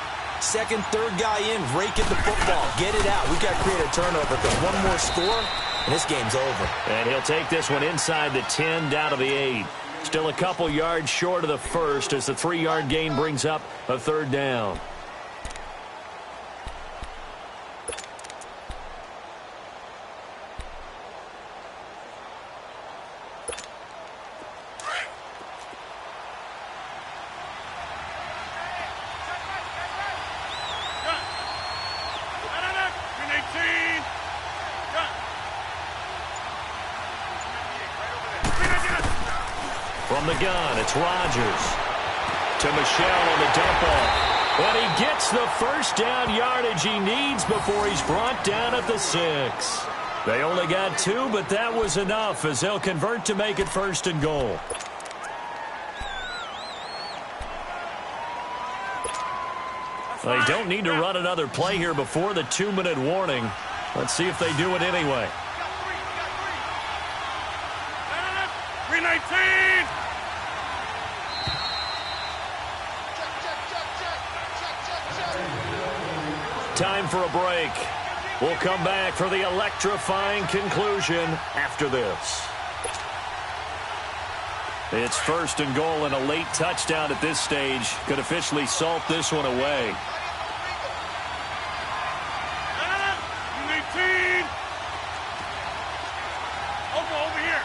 Second, third guy in, rake at the football. Get it out. We've got to create a turnover because one more score, and this game's over. And he'll take this one inside the 10, down to the 8. Still a couple yards short of the first as the 3-yard gain brings up a third down. From the gun, it's Rodgers to Michel on the dump off. But he gets the first down yardage he needs before he's brought down at the 6. They only got 2, but that was enough as they'll convert to make it 1st and goal. They don't need to run another play here before the 2-minute warning. Let's see if they do it anyway. 319! Time for a break. We'll come back for the electrifying conclusion after this. It's 1st and goal, and a late touchdown at this stage could officially salt this one away. 18! Over here.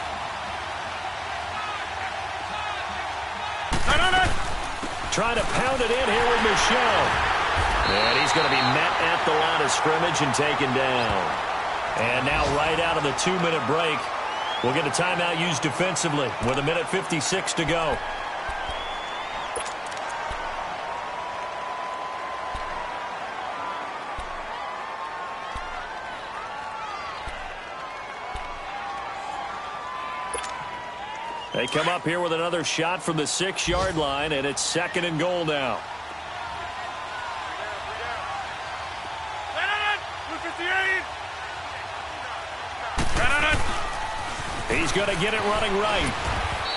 Trying to pound it in here with Michel. And he's going to be met at the line of scrimmage and taken down. And now right out of the 2-minute break, we'll get a timeout used defensively with 1:56 to go. They come up here with another shot from the 6-yard line, and it's 2nd and goal now. He's going to get it running right.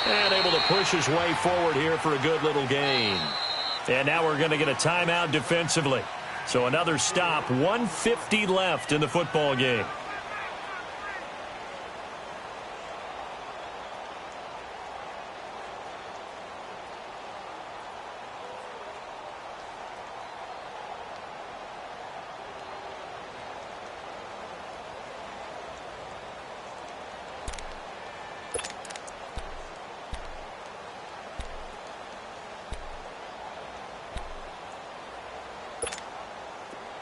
And able to push his way forward here for a good little gain. And now we're going to get a timeout defensively. So another stop, 1:50 left in the football game.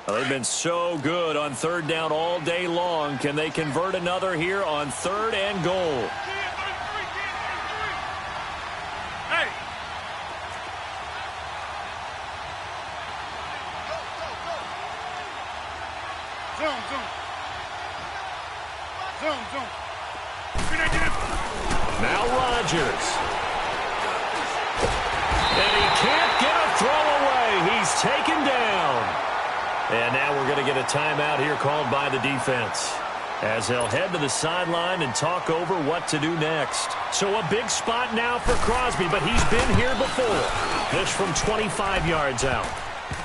Well, they've been so good on 3rd down all day long. Can they convert another here on 3rd and goal? Hey! Zoom. Now Rodgers. And he can't get a throw away. He's taken down. And now we're going to get a timeout here called by the defense as they'll head to the sideline and talk over what to do next. So a big spot now for Crosby, but he's been here before. This from 25 yards out.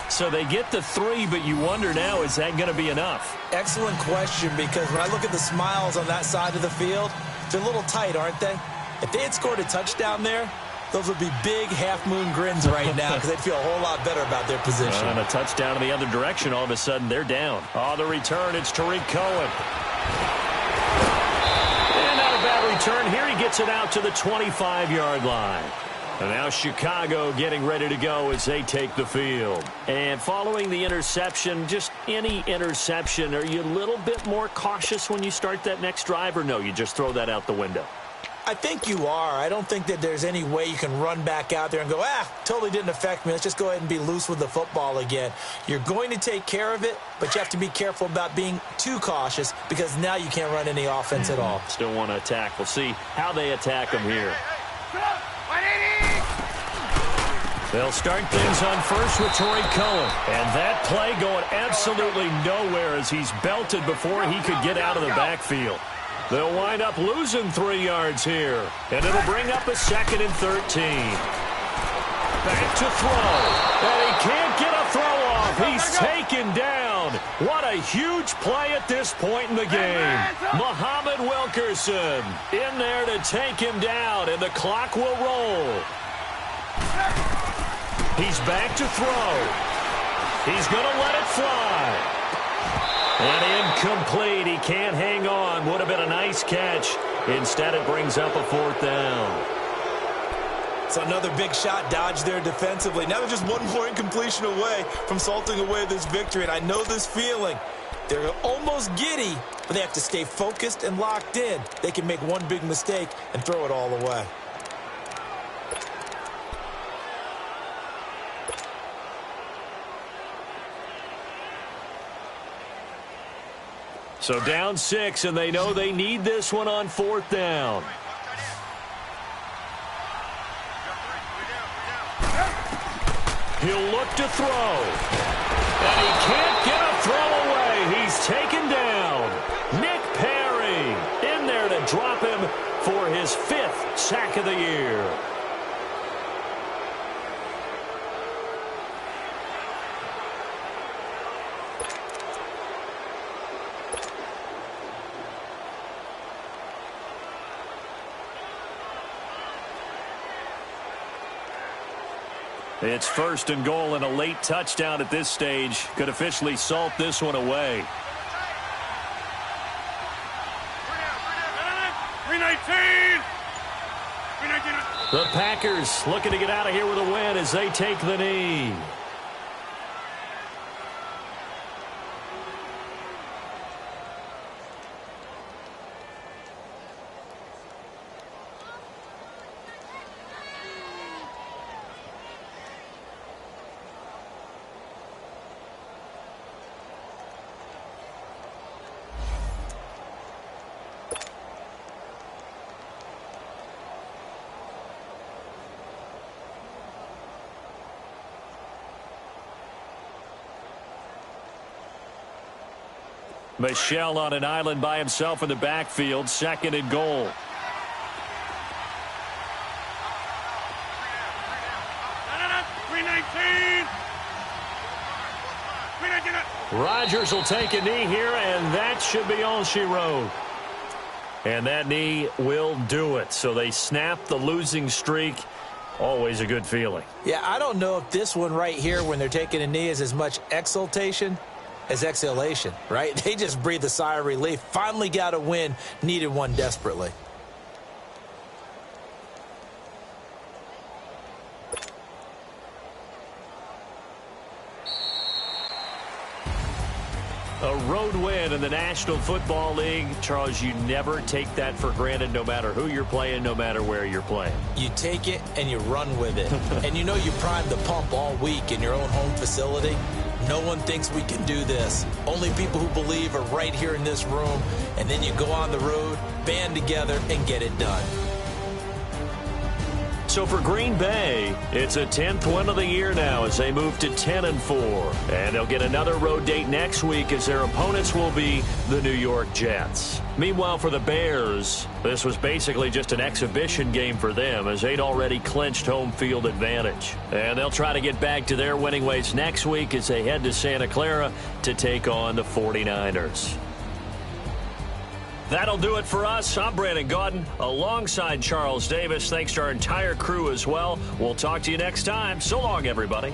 So they get the 3, but you wonder now, is that going to be enough? Excellent question, because when I look at the smiles on that side of the field, they're a little tight, aren't they? If they had scored a touchdown there, those would be big half-moon grins right now because they'd feel a whole lot better about their position. And a touchdown in the other direction, all of a sudden they're down. On the return, it's Tariq Cohen. And not a bad return. Here he gets it out to the 25-yard line. And now Chicago getting ready to go as they take the field. And following the interception, just any interception, are you a little bit more cautious when you start that next drive, or no, you just throw that out the window? I think you are. I don't think that there's any way you can run back out there and go, totally didn't affect me. Let's just go ahead and be loose with the football again. You're going to take care of it, but you have to be careful about being too cautious because now you can't run any offense at all. Still want to attack. We'll see how they attack them here. They'll start things on first with Torrey Cohen. And that play going absolutely nowhere as he's belted before he could get out of the backfield. They'll wind up losing 3 yards here. And it'll bring up a 2nd and 13. Back to throw. And he can't get a throw off. He's taken down. What a huge play at this point in the game. Muhammad Wilkerson in there to take him down, and the clock will roll. He's back to throw. He's going to let it fly. And incomplete. He can't hang on. Would have been a nice catch. Instead, it brings up a 4th down. So another big shot dodged there defensively. Now they're just 1 more incompletion away from salting away this victory. And I know this feeling. They're almost giddy, but they have to stay focused and locked in. They can make one big mistake and throw it all away. So down 6, and they know they need this one on 4th down. He'll look to throw. And he can't get a throw away. He's taken down. Nick Perry in there to drop him for his 5th sack of the year. It's 1st and goal, and a late touchdown at this stage could officially salt this one away. 319. The Packers looking to get out of here with a win as they take the knee. Michel on an island by himself in the backfield. 2nd and goal. Rodgers will take a knee here, and that should be all she wrote. And that knee will do it. So they snap the losing streak. Always a good feeling. Yeah, I don't know if this one right here when they're taking a knee is as much exultation as exhalation, right? They just breathe a sigh of relief. Finally got a win. Needed one desperately. A road win in the National Football League. Charles, you never take that for granted no matter who you're playing, no matter where you're playing. You take it and you run with it. And you know you primed the pump all week in your own home facility. No one thinks we can do this. Only people who believe are right here in this room. And then you go on the road, band together, and get it done. So for Green Bay, it's a 10th win of the year now as they move to 10-4. And they'll get another road date next week as their opponents will be the New York Jets. Meanwhile, for the Bears, this was basically just an exhibition game for them as they'd already clinched home field advantage. And they'll try to get back to their winning ways next week as they head to Santa Clara to take on the 49ers. That'll do it for us. I'm Brandon Gaudin alongside Charles Davis. Thanks to our entire crew as well. We'll talk to you next time. So long, everybody.